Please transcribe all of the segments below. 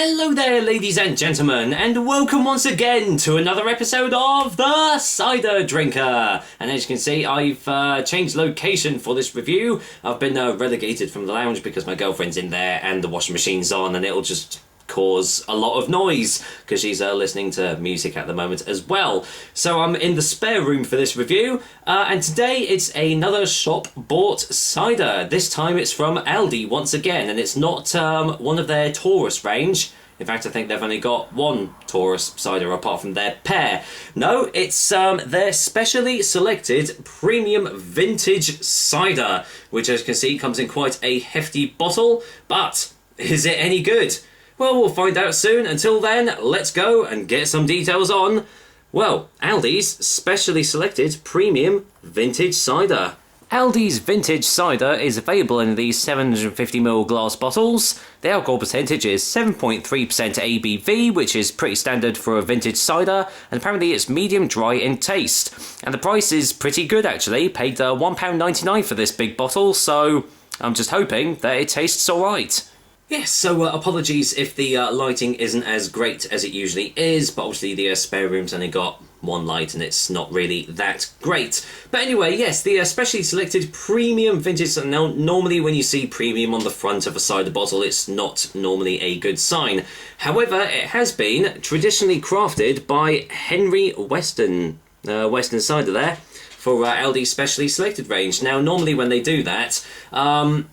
Hello there, ladies and gentlemen, and welcome once again to another episode of The Cider Drinker. And as you can see, I've changed location for this review. I've been relegated from the lounge because my girlfriend's in there and the washing machine's on, and it'll just cause a lot of noise because she's listening to music at the moment as well. So I'm in the spare room for this review, and today it's another shop bought cider. This time it's from Aldi once again, and it's not one of their tourist range. In fact, I think they've only got one tourist cider apart from their pear. No, it's their specially selected premium vintage cider, which as you can see comes in quite a hefty bottle. But is it any good? Well, we'll find out soon. Until then, let's go and get some details on, well, Aldi's specially selected premium vintage cider. Aldi's vintage cider is available in these 750ml glass bottles. The alcohol percentage is 7.3% ABV, which is pretty standard for a vintage cider, and apparently it's medium dry in taste. And the price is pretty good actually, paid £1.99 for this big bottle, so I'm just hoping that it tastes alright. Yes, so apologies if the lighting isn't as great as it usually is, but obviously the spare room's only got one light and it's not really that great. But anyway, yes, the specially selected premium vintage. Now, normally when you see premium on the front of a cider bottle, it's not normally a good sign. However, it has been traditionally crafted by Henry Weston Cider there, for Aldi's specially selected range. Now, normally when they do that,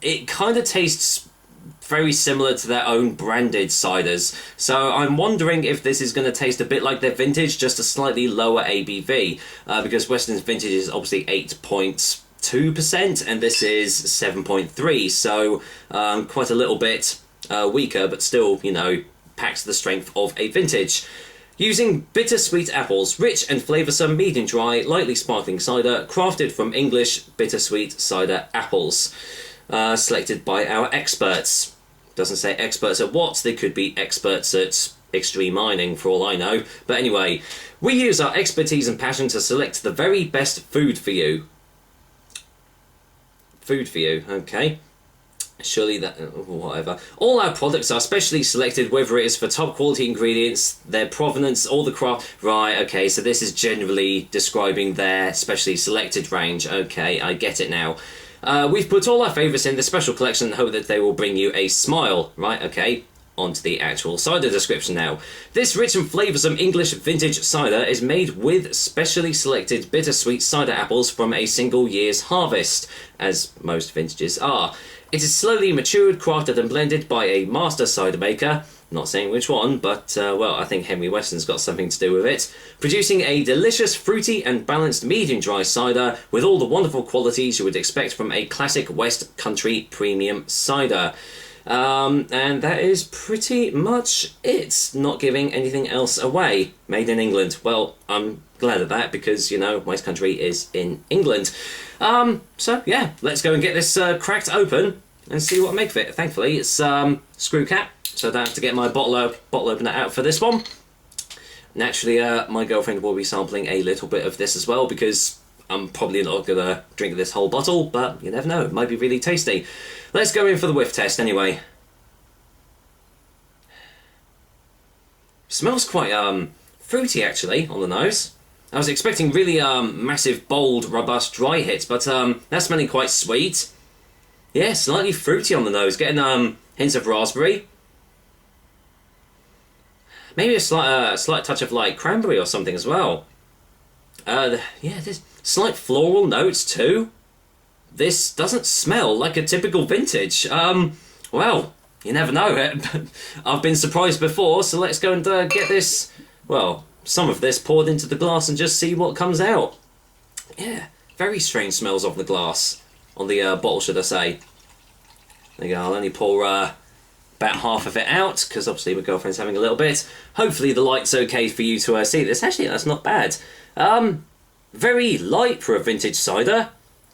it kind of tastes very similar to their own branded ciders. So I'm wondering if this is going to taste a bit like their vintage, just a slightly lower ABV, because Weston's vintage is obviously 8.2% and this is 7.3%, so quite a little bit weaker, but still, you know, packs the strength of a vintage. Using bittersweet apples, rich and flavoursome, medium dry, lightly sparkling cider, crafted from English bittersweet cider apples. Selected by our experts. Doesn't say experts at what, they could be experts at extreme mining for all I know. But anyway, we use our expertise and passion to select the very best food for you. Food for you, okay. Surely that, whatever. All our products are specially selected, whether it is for top quality ingredients, their provenance, or the craft. Right, okay, so this is generally describing their specially selected range. Okay, I get it now. We've put all our favourites in the special collection and hope that they will bring you a smile. Right, okay, on to the actual cider description now. This rich and flavoursome English vintage cider is made with specially selected bittersweet cider apples from a single year's harvest, as most vintages are. It is slowly matured, crafted and blended by a master cider maker. Not saying which one, but, well, I think Henry Weston's got something to do with it. Producing a delicious, fruity and balanced medium dry cider with all the wonderful qualities you would expect from a classic West Country premium cider. And that is pretty much it. Not giving anything else away. Made in England. Well, I'm glad of that because, you know, West Country is in England. So, yeah, let's go and get this cracked open and see what I make of it. Thankfully, it's screw cap, so I don't have to get my bottle opener out for this one. Naturally, my girlfriend will be sampling a little bit of this as well because I'm probably not going to drink this whole bottle, but you never know, it might be really tasty. Let's go in for the whiff test anyway. Smells quite fruity actually on the nose. I was expecting really massive, bold, robust, dry hits, but that's smelling quite sweet. Yeah, slightly fruity on the nose, getting hints of raspberry. Maybe a slight touch of like cranberry or something as well. Yeah, there's slight floral notes too. This doesn't smell like a typical vintage. Well, you never know. I've been surprised before, so let's go and get this, well, some of this poured into the glass and just see what comes out. Yeah, very strange smells off the glass. On the bottle, should I say. There you go, I'll only pour about half of it out, because obviously my girlfriend's having a little bit. Hopefully the light's okay for you to see this. Actually, that's not bad. Very light for a vintage cider.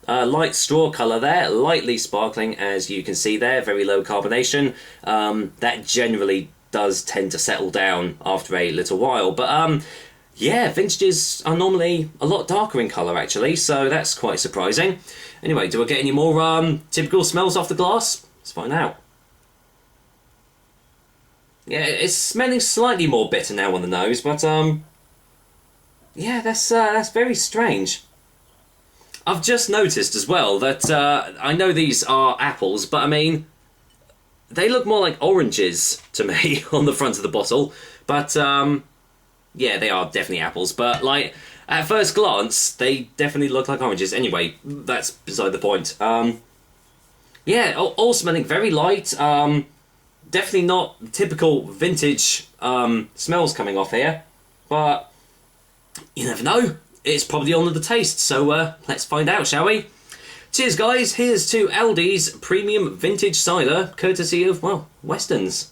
Light straw colour there, lightly sparkling as you can see there, very low carbonation. That generally does tend to settle down after a little while, but yeah, vintages are normally a lot darker in colour actually, so that's quite surprising. Anyway, do I get any more typical smells off the glass? Let's find out. Yeah, it's smelling slightly more bitter now on the nose, but yeah, that's very strange. I've just noticed as well that I know these are apples, but I mean, they look more like oranges to me on the front of the bottle. But yeah, they are definitely apples. But like at first glance, they definitely look like oranges. Anyway, that's beside the point. Yeah, all smelling very light. Definitely not typical vintage smells coming off here, but you never know. It's probably on the taste, so let's find out, shall we? Cheers, guys. Here's to Aldi's premium vintage cider, courtesy of, well, Weston's.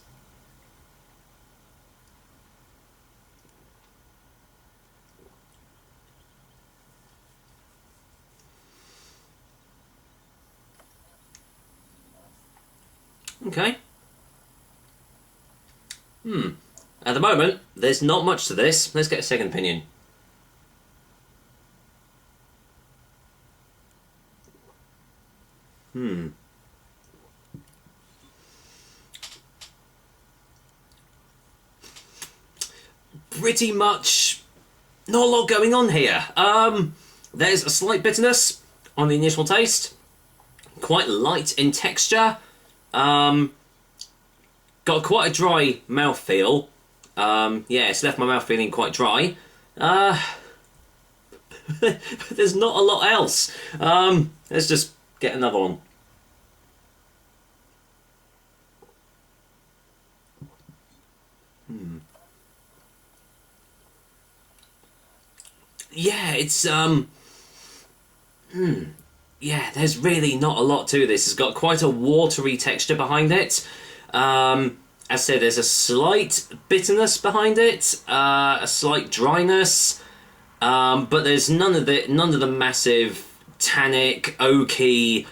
Okay. At the moment, there's not much to this. Let's get a second opinion. Pretty much not a lot going on here. There's a slight bitterness on the initial taste. Quite light in texture. Got quite a dry mouthfeel. Yeah, it's left my mouth feeling quite dry. There's not a lot else. Let's just get another one. Yeah, it's yeah, there's really not a lot to this. It's got quite a watery texture behind it. As I said, there's a slight bitterness behind it, a slight dryness, but there's none of the massive tannic, oaky,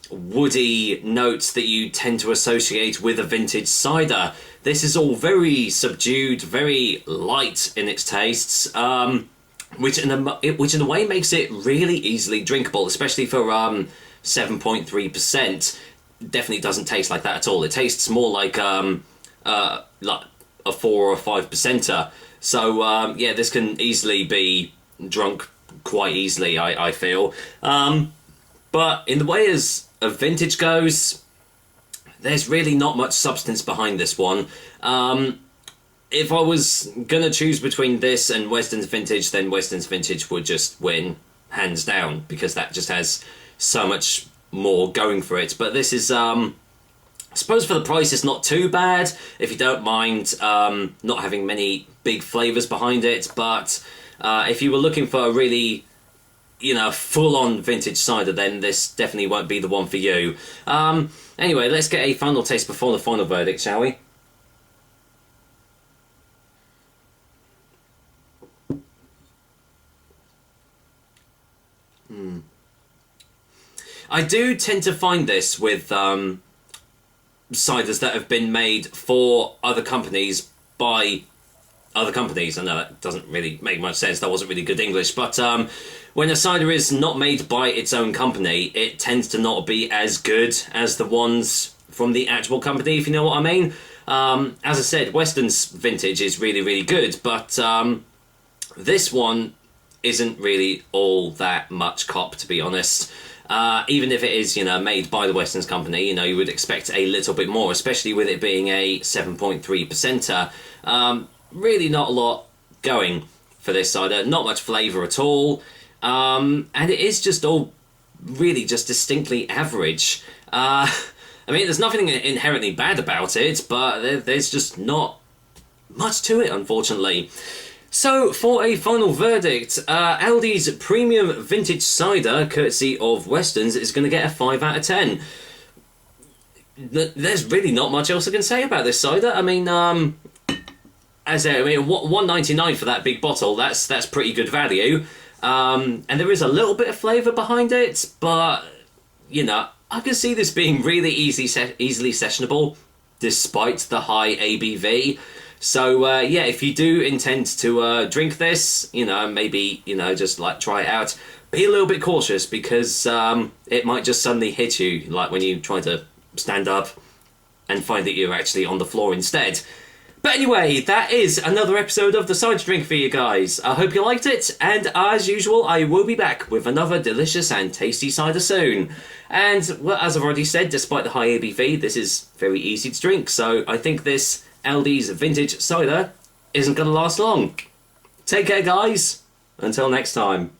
woody notes that you tend to associate with a vintage cider. This is all very subdued, very light in its tastes, which in a way makes it really easily drinkable, especially for 7.3%. Definitely doesn't taste like that at all. It tastes more like a 4 or 5%er. So yeah, this can easily be drunk quite easily, I feel. But in the way as a vintage goes, there's really not much substance behind this one. If I was gonna choose between this and Weston's Vintage, then Weston's Vintage would just win, hands down, because that just has so much more going for it. But this is, I suppose for the price, it's not too bad, if you don't mind not having many big flavours behind it. But if you were looking for a really, you know, full-on vintage cider, then this definitely won't be the one for you. Anyway, let's get a final taste before the final verdict, shall we? I do tend to find this with ciders that have been made for other companies by other companies. I know that doesn't really make much sense. That wasn't really good English. But when a cider is not made by its own company, it tends to not be as good as the ones from the actual company, if you know what I mean. As I said, Weston's Vintage is really, really good. But this one isn't really all that much cop, to be honest. Even if it is, you know, made by the Weston's company, you know, you would expect a little bit more, especially with it being a 7.3%er. Really not a lot going for this cider, not much flavour at all, and it is just all really just distinctly average. I mean, there's nothing inherently bad about it, but there's just not much to it, unfortunately. So, for a final verdict, Aldi's premium vintage cider, courtesy of Weston's, is going to get a 5 out of 10. There's really not much else I can say about this cider. I mean, as I mean, $1.99 for that big bottle, that's pretty good value. And there is a little bit of flavour behind it, but, you know, I can see this being really easily sessionable, despite the high ABV. So, yeah, if you do intend to drink this, you know, maybe, you know, just, like, try it out, be a little bit cautious, because it might just suddenly hit you, like when you try to stand up and find that you're actually on the floor instead. But anyway, that is another episode of the Cider Drink for you guys. I hope you liked it, and as usual, I will be back with another delicious and tasty cider soon. And, well, as I've already said, despite the high ABV, this is very easy to drink, so I think this Aldi's vintage cider isn't going to last long. Take care, guys. Until next time.